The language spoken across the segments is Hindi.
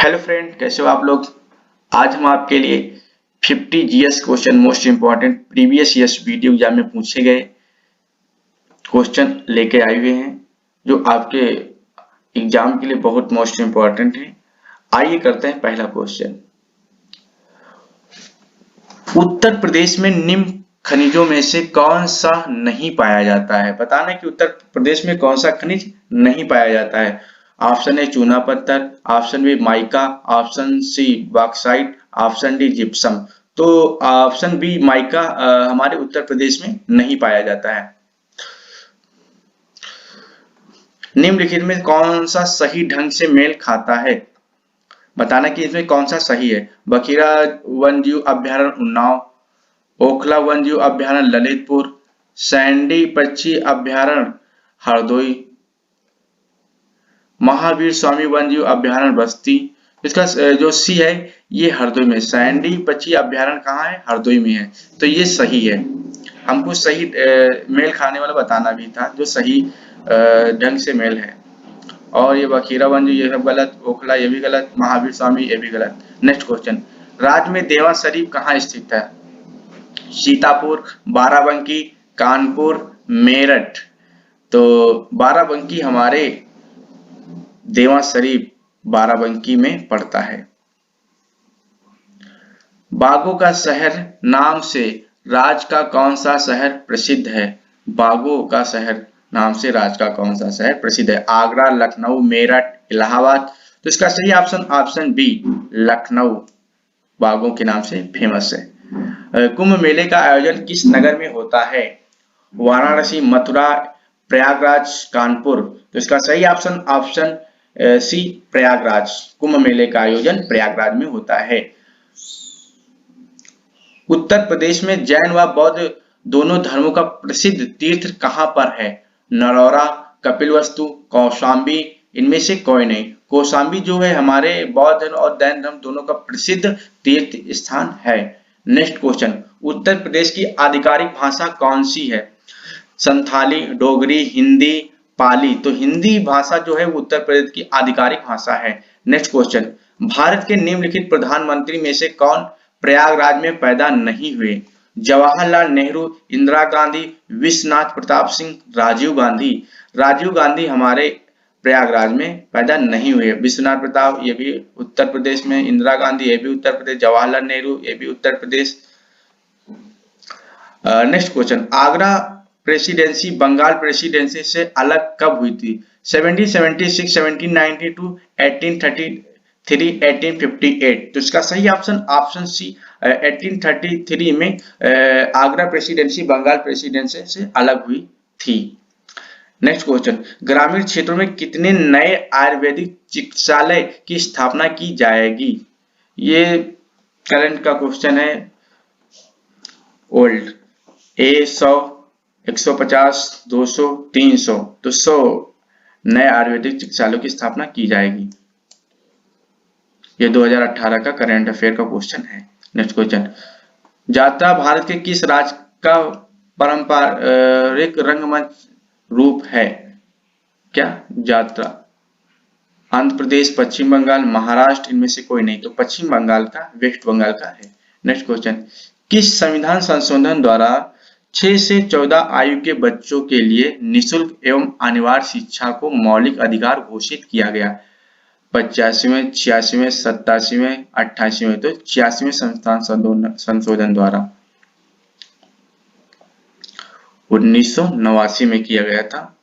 हेलो फ्रेंड, कैसे हो आप लोग। आज हम आपके लिए 50 GS question most important previous years video exam में पूछे गए क्वेश्चन लेके आए हुए हैं जो आपके एग्जाम के लिए बहुत मोस्ट इंपॉर्टेंट है। आइए करते हैं पहला क्वेश्चन। उत्तर प्रदेश में निम्न खनिजों में से कौन सा नहीं पाया जाता है। बताना कि उत्तर प्रदेश में कौन सा खनिज नहीं पाया जाता है। ऑप्शन ए चूना पत्थर, option B mica, option C bauxite, option D gypsum. तो ऑप्शन बी माइका हमारे उत्तर प्रदेश में नहीं पाया जाता है। निम्नलिखित में कौन सा सही ढंग से मेल खाता है। बताना कि इसमें कौन सा सही है। बखीरा वन्यजीव अभ्यारण्य उन्नाव, ओखला वन्यजीव अभ्यारण्य ललितपुर, सैंडी पक्षी अभ्यारण्य हरदोई, महावीर स्वामी वन्यजीव अभ्यारण्य बस्ती। इसका जो सी है ये हरदोई में। सैंडी पक्षी अभ्यारण्य कहाँ है? हरदोई में है। तो ये सही है। हमको सही मेल खाने वाला बताना भी था जो सही ढंग से मेल है। और ये बखीरा वन्यजीव ये सब गलत, ओखला ये भी गलत, महावीर स्वामी ये भी गलत। Next question. राज्य में देवा शरीफ कहाँ स्थित है? सीतापुर, बाराबंकी, कानपुर, मेरठ। तो बाराबंकी हमारे देवा शरीफ बाराबंकी में पड़ता है। बागों का शहर नाम से राज्य का कौन सा शहर प्रसिद्ध है? बागों का शहर नाम से राज्य का कौन सा शहर प्रसिद्ध है? आगरा, लखनऊ, मेरठ, इलाहाबाद। तो इसका सही ऑप्शन बी लखनऊ बागों के नाम से फेमस है। कुंभ मेले का आयोजन किस नगर में होता है? वाराणसी, मथुरा, प्रयागराज, कानपुर। तो इसका सही ऑप्शन सी प्रयागराज। कुंभ मेले का आयोजन प्रयागराज में होता है। उत्तर प्रदेश में जैन व बौद्ध दोनों धर्मों का प्रसिद्ध तीर्थ कहां पर है? नरौरा, कपिलवस्तु, कौशाम्बी, इनमें से कोई नहीं। कौशाम्बी जो है हमारे बौद्ध धर्म और जैन धर्म दोनों का प्रसिद्ध तीर्थ स्थान है। Next question. उत्तर प्रदेश की आधिकारिक भाषा कौन सी है? संथाली, डोगरी, हिंदी, पाली। तो हिंदी भाषा जो है उत्तर प्रदेश की आधिकारिक भाषा है। Next question. भारत के निम्नलिखित प्रधानमंत्री में से कौन प्रयागराज में पैदा नहीं हुए? जवाहरलाल नेहरू, इंदिरा गांधी, विश्वनाथ प्रताप सिंह, राजीव गांधी। राजीव गांधी हमारे प्रयागराज में पैदा नहीं हुए। विश्वनाथ प्रताप ये भी उत्तर प्रदेश में, इंदिरा गांधी ये भी उत्तर प्रदेश, जवाहरलाल नेहरू ये भी Uttar Pradesh. Next question. Agra presidency Bengal presidency से अलग कब हुई थी? 1776, 1792, 1833, 1858। तो इसका सही ऑप्शन सी 1833 में आगरा प्रेसिडेंसी बंगाल प्रेसिडेंसी से अलग हुई थी। Next question. ग्रामीण क्षेत्रों में कितने नए आयुर्वेदिक चिकित्सालय की स्थापना की जाएगी? ये करंट का क्वेश्चन है। ओल्ड ए 100, 150, 200, 300। तो 100 नए आयुर्वेदिक चिकित्सालयों की स्थापना की जाएगी। ये 2018 का करंट अफेयर का क्वेश्चन है। Next question. यात्रा भारत के किस राज्य का पारंपरिक रंगमंच रूप है? क्या यात्रा? आंध्र प्रदेश, पश्चिम बंगाल, महाराष्ट्र, इनमें से कोई नहीं। तो पश्चिम बंगाल का, वेस्ट बंगाल का है। Next question. किस संविधान संशोधन द्वारा 6 से 14 आयु के बच्चों के लिए निःशुल्क एवं अनिवार्य शिक्षा को मौलिक अधिकार घोषित किया गया? 85वें, 86वें, 87वें, 88वें। तो 86वें संविधान संशोधन द्वारा 1989 में किया गया था।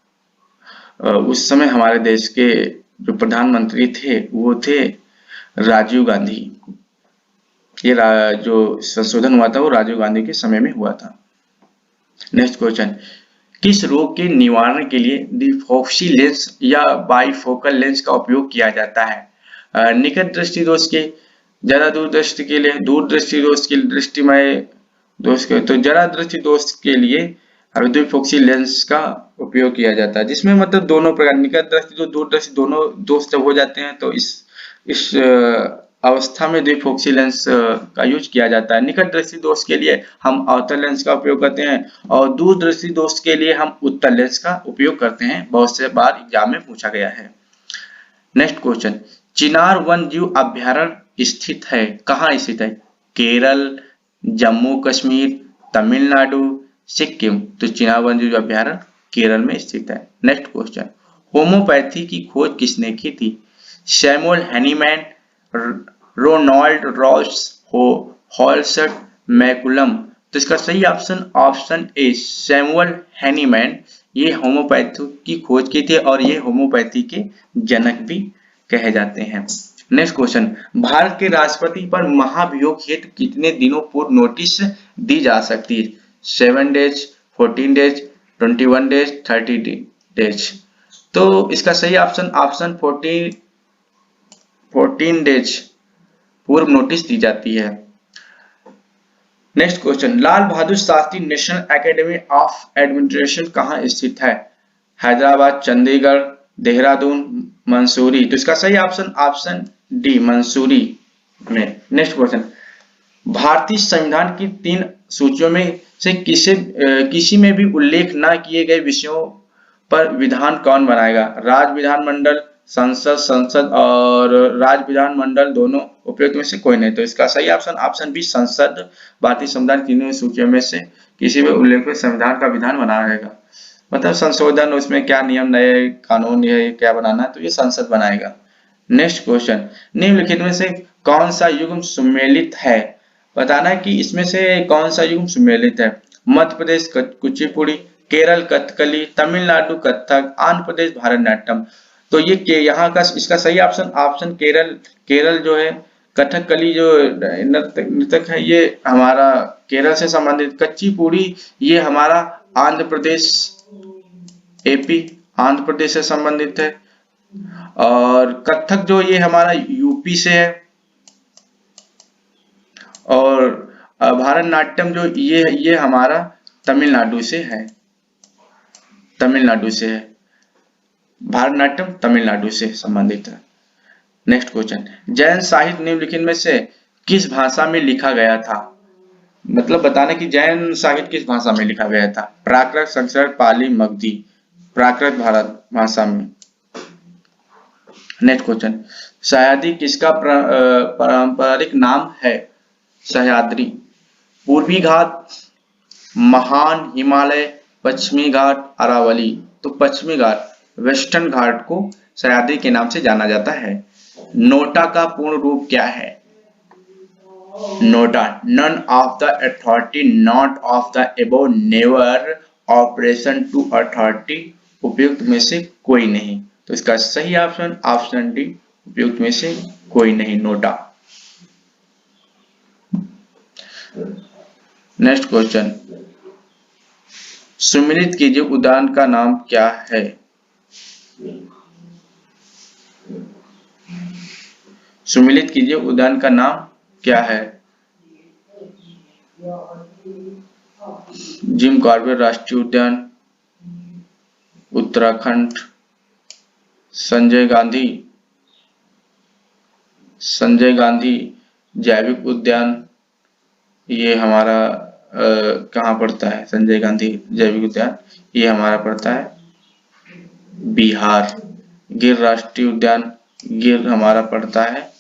उस समय हमारे देश के जो प्रधानमंत्री थे वो थे राजीव गांधी। ये जो संशोधन हुआ था वो राजीव गांधी के समय में हुआ था। Next question. किस रोग के निवारण के लिए डिफॉक्सी लेंस या बाइफोकल लेंस का उपयोग किया जाता है? निकट दृष्टि दोष के, ज्यादा दूर दृष्टि के लिए, दूर दृष्टि दोष के लिए, दृष्टिमय दोष के। तो ज्यादा दृष्टि दोष के लिए डिफॉक्सी लेंस का उपयोग किया जाता है, जिसमें मतलब दोनों प्रकार निकट दृष्टि तो दूर दृष्टि दोनों दोष जब हो जाते हैं तो इस अवस्था में द्विफोक्सी लेंस का यूज किया जाता है। निकट दृष्टि दोष के लिए हम अवतल लेंस का उपयोग करते हैं और दूर दृष्टि दोष के लिए हम उत्तल लेंस का उपयोग करते हैं। बहुत से बार एग्जाम में पूछा गया है। Next question. चिनार वन जीव अभ्यारण्य स्थित है, कहाँ स्थित है? केरल, जम्मू कश्मीर, तमिलनाडु, सिक्किम। तो चिनार वन जीव अभ्यारण्य केरल में स्थित है। नेक्स्ट क्वेश्चन, होम्योपैथी की खोज किसने की थी? Samuel Hahnemann, Ronald Ross, Halsted, McCullum. तो इसका सही option option A Samuel Hahnemann, ये होम्योपैथी की खोज की थी और ये होम्योपैथी के जनक भी कहे जाते हैं। नेक्स्ट क्वेश्चन, भारत के राष्ट्रपति पर महाभियोग हेतु कितने दिनों पूर्व नोटिस दी जा सकती है? 7 डेज, 14 डेज, 21 डेज, 30 डेज। तो इसका सही ऑप्शन ऑप्शन 14 डेज पूर्व नोटिस दी जाती है। Next question, Lal Bahadur Shastri national academy of administration कहाँ स्थित है? हैदराबाद, चंडीगढ़, देहरादून, मंसूरी। तो इसका सही ऑप्शन ऑप्शन डी मंसूरी में। नेक्स्ट क्वेश्चन, भारतीय संविधान की 3 सूचियों में से किसी में भी उल्लेख न किए गए विषयों पर विधान कौन बनाएगा? राज्य विधानमंडल, संसद और राज्य विधानमंडल दोनों उपयुक्त में से कोई नहीं। तो इसका सही ऑप्शन ऑप्शन बी संसद भारतीय संविधान की 3 सूचियों में से किसी भी उल्लेख में संविधान का विधान बनाएगा। मतलब संशोधन, उसमें क्या नियम, नए कानून ये क्या बनाना है, तो ये संसद बनाएगा। नेक्स्ट क्वेश्चन, निम्नलिखित में से कौन सा युग्म सम्मिलित है? बताना है कि इसमें से कौन सा युग्म सम्मिलित है? मध्य प्रदेश कुचिपुड़ी, केरल कथकली, तमिलनाडु कथक, आंध्र प्रदेश भारतनाट्यम। तो ये यहाँ का इसका सही ऑप्शन ऑप्शन केरल जो है कथकली जो नृतक है ये हमारा केरल से संबंधित, कुचिपुड़ी ये हमारा आंध्र प्रदेश एपी आंध्र प्रदेश से संबंधित है, और कथक जो ये हमारा यूपी से है, और भारतनाट्यम जो ये हमारा तमिलनाडु से है, भारतनाट्यम तमिलनाडु से संबंधित है। नेक्स्ट क्वेश्चन, जैन साहित्य निम्नलिखित में से किस भाषा में लिखा गया था? मतलब बताना कि जैन साहित्य किस भाषा में लिखा गया था? प्राकृत, संस्कृत, पाली, मगधी। प्राकृत भारत भाषा में। नेक्स्ट क्वेश्चन, सह्याद्री किसका पारंपरिक नाम है? सह्याद्री, पूर्वी घाट, महान हिमालय, पश्चिमी घाट, अरावली। तो पश्चिमी घाट वेस्टर्न घाट को सह्याद्री के नाम से जाना जाता है। नोटा का पूर्ण रूप क्या है? NOTA, none of the authority, not of the above, never, operation to authority, उपयुक्त में से कोई नहीं। तो इसका सही ऑप्शन ऑप्शन डी उपयुक्त में से कोई नहीं, नोटा। नेक्स्ट क्वेश्चन, सुमिलित कीजिए उद्यान का नाम क्या है? सुमिलित कीजिए उद्यान का नाम क्या है? जिम कॉर्बेट राष्ट्रीय उद्यान, उत्तराखंड, संजय गांधी जैविक उद्यान, ये हमारा कहाँ पड़ता है? संजय गांधी जैविक उद्यान ये हमारा पड़ता है बिहार। गिर राष्ट्रीय उद्यान, गिर हमारा पड़ता है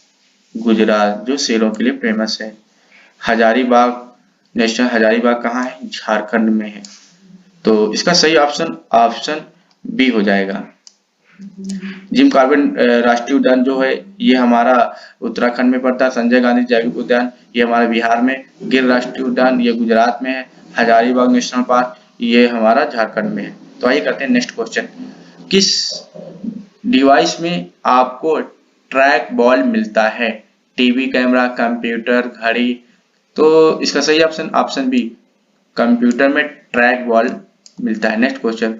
गुजरात, जो शेरों के लिए फेमस है। हजारीबाग नेशनल हजारीबाग कहाँ है? झारखंड में है। तो इसका सही ऑप्शन ऑप्शन बी हो जाएगा। जिम कॉर्बेट राष्ट्रीय उद्यान जो है ये हमारा उत्तराखंड में पड़ता है। संजय गांधी जैविक उद्यान ये हमारे बिहार में। गिर राष्ट्रीय उद्यान ये गुजरात में है। हजारीबाग नेशनल पार्क ये हमारा झारखंड में है। तो आइए करते हैं नेक्स्ट क्वेश्चन, किस डिवाइस में आपको ट्रैक बॉल मिलता है? टीवी, कैमरा, कंप्यूटर, घड़ी। तो इसका सही ऑप्शन ऑप्शन बी कंप्यूटर में ट्रैक बॉल मिलता है। नेक्स्ट क्वेश्चन,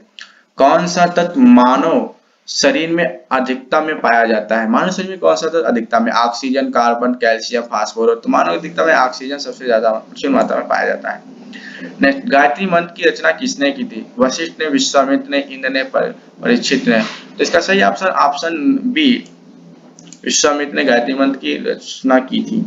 कौन सा तत्व मानव शरीर में अधिकता में पाया जाता है? मानव शरीर में कौन सा तत्व अधिकता में? Oxygen, carbon, calcium, phosphorus. तो मानव अधिकता में ऑक्सीजन सबसे ज्यादा प्रचुर मात्रा में पाया जाता है। नेक्स्ट, गायत्री मंत्र की रचना किसने की थी? वशिष्ठ ने, विश्वामित्र ने, इंद्र ने, परीक्षित ने। तो इसका सही ऑप्शन ऑप्शन बी विश्वामित्र ने गायत्री मंत्र की रचना की थी।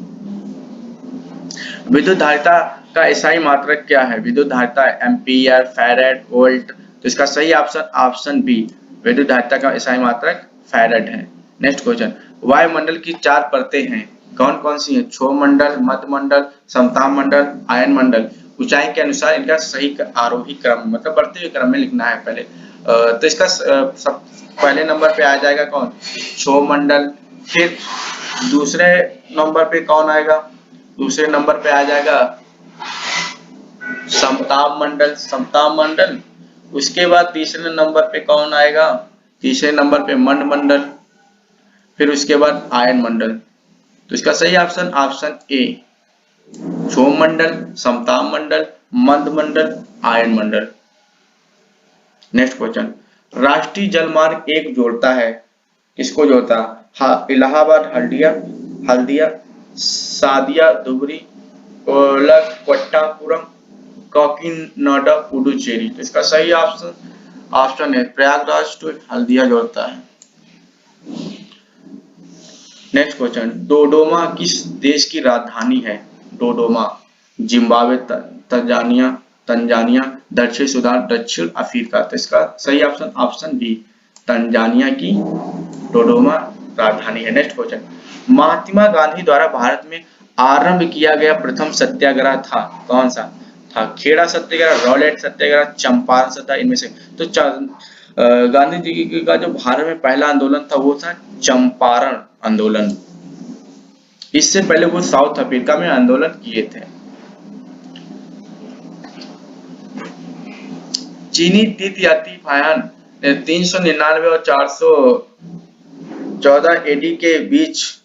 विद्युत धारिता का एसआई मात्रक क्या है? विद्युत धारिता एम्पीयर, फैराड, वोल्ट। तो इसका सही ऑप्शन ऑप्शन बी विद्युत धारिता का एसआई मात्रक फैराड है। नेक्स्ट क्वेश्चन, वायुमंडल की 4 परतें हैं, कौन कौन सी हैं? क्षोभ मंडल, मध्य मंडल, समताप मंडल, आयन मंडल। ऊंचाई के अनुसार इनका सही आरोही क्रम मतलब बढ़ते हुए क्रम में लिखना है पहले। तो इसका सब पहले नंबर पे आ जाएगा कौन? क्षोभ मंडल। फिर दूसरे नंबर पे कौन आएगा? दूसरे नंबर पे आ जाएगा समताप मंडल, समताप मंडल। उसके बाद तीसरे नंबर पे कौन आएगा? तीसरे नंबर पे मंड मंडल। फिर उसके बाद आयन मंडल। तो इसका सही ऑप्शन ऑप्शन ए, क्षोभ मंडल, समताप मंडल, मंद मंडल, आयन मंडल। नेक्स्ट क्वेश्चन, राष्ट्रीय जलमार्ग एक जोड़ता है, किसको जोड़ता है? इलाहाबाद हल्दिया, हल्दिया, सादिया धुबरी, कोलकाट्टापुरम, काकीनाडा पुडुचेरी। तो इसका सही ऑप्शन ऑप्शन है प्रयागराज टू हल्दिया जोड़ता है। नेक्स्ट क्वेश्चन, डोडोमा किस देश की राजधानी है? डोडोमा, जिम्बाब्वे, तंजानिया, तंजानिया, दक्षिण सूडान, दक्षिण अफ्रीका। तो इसका सही ऑप्शन ऑप्शन बी, तंजानिया की डोडोमा राजधानी है। नेक्स्ट क्वेश्चन, महात्मा गांधी द्वारा भारत में आरंभ किया गया प्रथम सत्याग्रह था, कौन सा था? खेड़ा सत्याग्रह, रॉलेट सत्याग्रह, चंपारण सत्याग्रह, इनमें से। तो गांधी जी का जो भारत में पहला आंदोलन था वो था चंपारण आंदोलन। इससे पहले वो साउथ अफ्रीका में आंदोलन किए थे। चीनी तीर्थयात्री फायान 399 और 414 एडी के बीच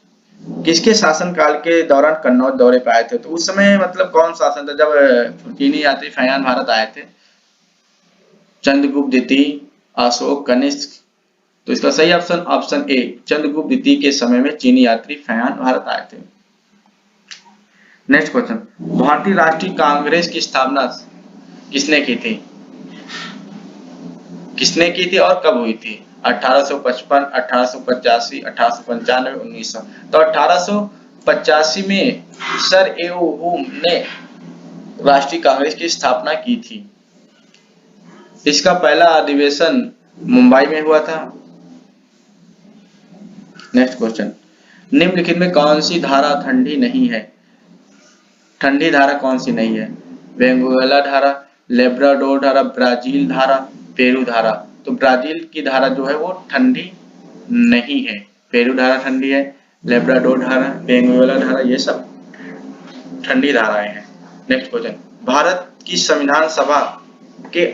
किसके शासनकाल के दौरान कन्नौज दौरे पे आए थे? तो उस समय मतलब कौन शासन था जब चीनी यात्री फायान भारत आए थे? चंद्रगुप्त द्वितीय, अशोक, कनिष्क। तो इसका सही ऑप्शन ऑप्शन ए, चंद्रगुप्त द्वितीय के समय में चीनी यात्री फायान भारत आए थे। नेक्स्ट क्वेश्चन, भारतीय राष्ट्रीय कांग्रेस की स्थापना किसने की थी? किसने की थी और कब हुई थी? 1855, 1885, 1895, 1900। तो 1885 में सर एओहुम ने राष्ट्रीय कांग्रेस की स्थापना की थी। इसका पहला अधिवेशन मुंबई में हुआ था। नेक्स्ट क्वेश्चन, निम्नलिखित में कौन सी धारा ठंडी नहीं है? ठंडी धारा कौन सी नहीं है? वेनेजुएला धारा, लेब्राडोर धारा, ब्राजील धारा, पेरू धारा। तो ब्राजील की धारा जो है वो ठंडी नहीं है, पेरू धारा ठंडी है, लेब्राडोर धारा, वेनेजुएला धारा, ये सब ठंडी धाराएं हैं। नेक्स्ट क्वेश्चन, भारत की संविधान सभा के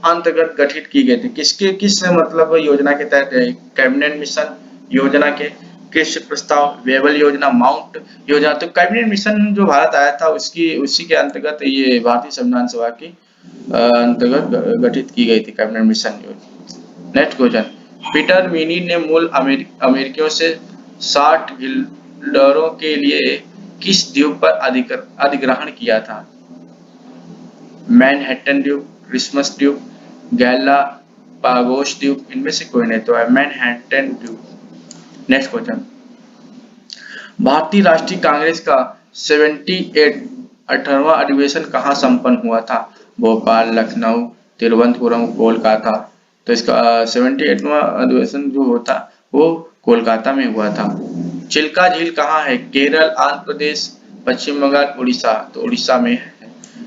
अंतर्गत गठित की गई थी, किसके किस मतलब योजना के तहत? कैबिनेट मिशन योजना के, कृषि प्रस्ताव, वेबल योजना, माउंट योजना। तो कैबिनेट मिशन जो भारत आया था उसकी उसी के अंतर्गत ये भारतीय संविधान सभा की अंतर्गत गठित की गई थी कैबिनेट मिशन योजना। नेक्स्ट क्वेश्चन, पीटर मिनी ने मूल अमेरिकियों से 60 गिल्डरों के लिए किस द्वीप पर अधिग्रहण किया था? मैनहट्टन द्वीप, क्रिसमस द्वीप, गैलापागोस द्वीप, इनमें से कोई नहीं तो है मैनहट्टन द्वीप। नेक्स्ट क्वेश्चन, भारतीय राष्ट्रीय कांग्रेस का 18वां अधिवेशन कहाँ संपन्न हुआ था? भोपाल, लखनऊ, तिरुवनंतपुरम, कोलकाता। तो इसका 78वां अधिवेशन जो होता वो कोलकाता में हुआ था। चिल्का झील कहाँ है? केरल, आंध्र प्रदेश, पश्चिम बंगाल, उड़ीसा। तो उड़ीसा में है।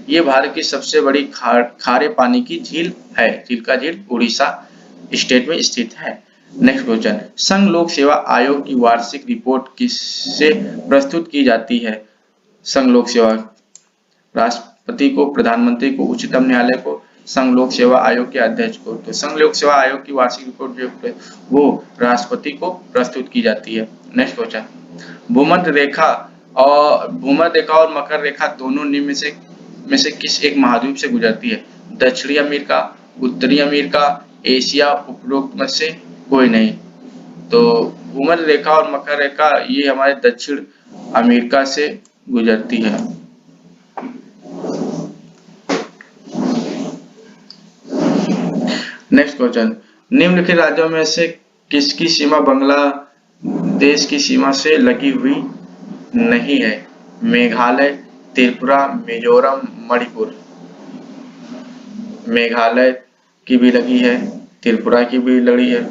ये भारत की सबसे बड़ी खारे पानी की झील है। चिल्का झील उड़ीसा स्टेट में स्थित है। नेक्स्ट क्वेश्चन, संघ लोक सेवा आयोग की वार्षिक रिपोर्ट किससे प्रस्तुत की जाती है? संघ लोक सेवा, राष्ट्रपति को, प्रधानमंत्री को, उच्चतम न्यायालय को, संघ लोक सेवा आयोग के अध्यक्ष को। तो संघ लोक सेवा आयोग की वार्षिक रिपोर्ट जो वो राष्ट्रपति को प्रस्तुत की जाती है। नेक्स्ट क्वेश्चन, भूमध्य रेखा और मकर रेखा दोनों निम्न में से किस एक महाद्वीप से गुजरती है? दक्षिणी अमेरिका, उत्तरी अमेरिका, एशिया, उपरोक्त में से कोई नहीं। तो भूमध्य रेखा और मकर रेखा ये हमारे दक्षिण अमेरिका से गुजरती है। नेक्स्ट क्वेश्चन, निम्नलिखित राज्यों में से किसकी सीमा बांग्लादेश की सीमा से लगी हुई नहीं है? मेघालय, त्रिपुरा, मिजोरम, मणिपुर। मेघालय की भी लगी है, त्रिपुरा की भी लगी है,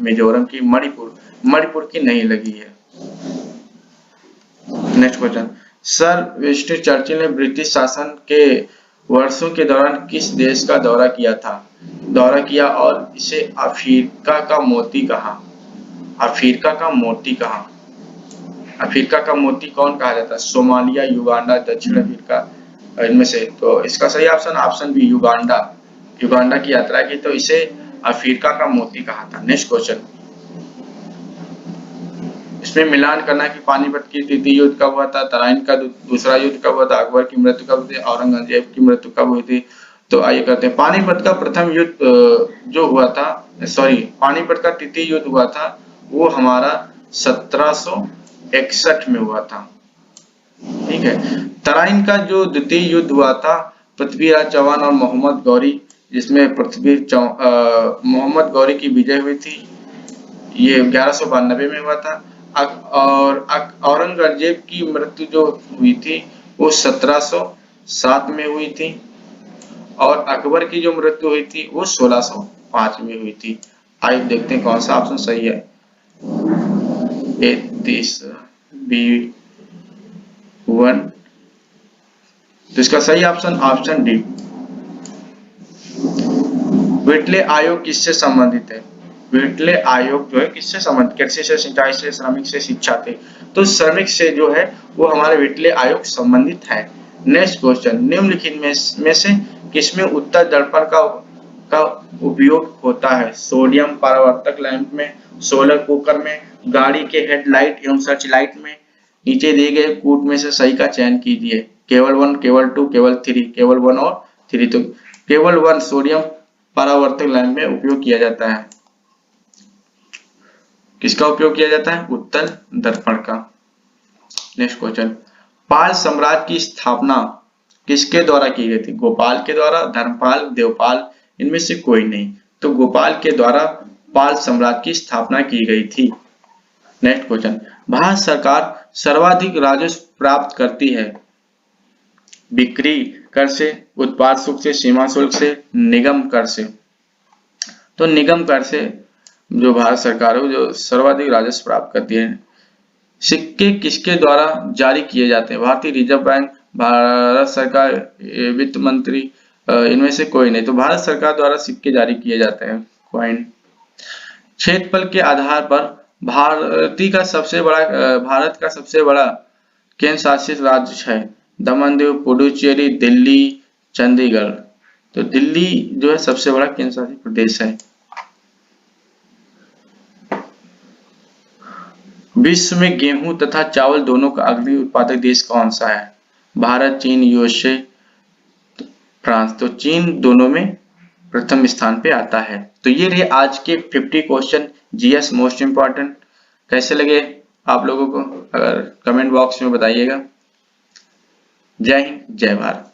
मिजोरम की, मणिपुर। मणिपुर की नहीं लगी है। Next question, sir Winston Churchill ने ब्रिटिश शासन के वर्षों के दौरान किस देश का दौरा किया और इसे अफ्रीका का मोती कहा? अफ्रीका का मोती कहा? अफ्रीका का मोती कौन कहा जाता है? सोमालिया, युगांडा, दक्षिण अफ्रीका, इनमें से। तो इसका सही ऑप्शन बी, युगांडा। युगांडा की यात्रा की तो इसे अफ्रीका का मोती कहा था। नेक्स्ट क्वेश्चन, इसमें मिलान करना कि पानीपत की तृतीय युद्ध कब हुआ था, तराइन का दूसरा युद्ध कब हुआ था, अकबर की मृत्यु कब हुई थी, औरंगजेब की मृत्यु कब हुई थी? तो आइए करते हैं। पानीपत का प्रथम युद्ध जो हुआ था, सॉरी, पानीपत का तृतीय युद्ध हुआ था वो हमारा 1761 में हुआ था। ठीक है। तराइन का जो द्वितीय युद्ध हुआ था पृथ्वीराज चौहान और मोहम्मद गौरी, जिसमें मोहम्मद गौरी की विजय हुई थी, ये 1192 में हुआ था। और औरंगजेब की मृत्यु जो हुई थी वो 1707 में हुई थी और अकबर की जो मृत्यु हुई थी वो 1605 में हुई थी। आइए देखते हैं कौन सा ऑप्शन सही है। ए 30 बी 1, तो इसका सही ऑप्शन डी। व्हिटले आयोग किससे संबंधित है? व्हिटले आयोग जो है किससे संबंधित? कृषि से, सिंचाई से, श्रमिक से, शिक्षा से। तो श्रमिक से जो है वो हमारे व्हिटले आयोग संबंधित है। नेक्स्ट क्वेश्चन, निम्नलिखित में से किसमें उत्तर दर्पण का उपयोग होता है? सोडियम परावर्तक लैंप में, सोलर कुकर में, गाड़ी के हेडलाइट एवं सर्च लाइट में। नीचे दिए गए कूट में से सही का चयन कीजिए। केवल 1, केवल 2, केवल 3, केवल 1 और 3। तो केवल 1 सोडियम परावर्तक लैंप में उपयोग किया जाता है। किसका उपयोग किया जाता है? उत्तल दर्पण का। नेक्स्ट क्वेश्चन, पाल साम्राज्य की स्थापना किसके द्वारा की गई थी? गोपाल के द्वारा, धर्मपाल, देवपाल, इनमें से कोई नहीं। तो गोपाल के द्वारा पाल साम्राज्य की स्थापना की गई थी। नेक्स्ट क्वेश्चन, भारत सरकार सर्वाधिक राजस्व प्राप्त करती है बिक्री कर से, उत्पाद शुल्क से, सीमा शुल्क से, निगम कर से। तो निगम कर से जो भारत सरकार है जो सर्वाधिक राजस्व प्राप्त करती है। सिक्के किसके द्वारा जारी किए जाते हैं? भारतीय रिजर्व बैंक, भारत सरकार, वित्त मंत्री, इनमें से कोई नहीं। तो भारत सरकार द्वारा सिक्के जारी किए जाते हैं, कॉइन। क्षेत्रफल के आधार पर भारत का सबसे बड़ा केंद्र शासित राज्य है? दमन दीव, पुडुचेरी, दिल्ली, चंडीगढ़। तो दिल्ली जो है सबसे बड़ा केंद्र शासित प्रदेश है। विश्व में गेहूं तथा चावल दोनों का अग्रणी उत्पादक देश कौन सा है? भारत, चीन, यूएसए, फ्रांस। तो चीन दोनों में प्रथम स्थान पे आता है। तो ये रहे आज के 50 क्वेश्चन जीएस मोस्ट इंपॉर्टेंट। कैसे लगे आप लोगों को? अगर कमेंट बॉक्स में बताइएगा। जय हिंद, जय भारत।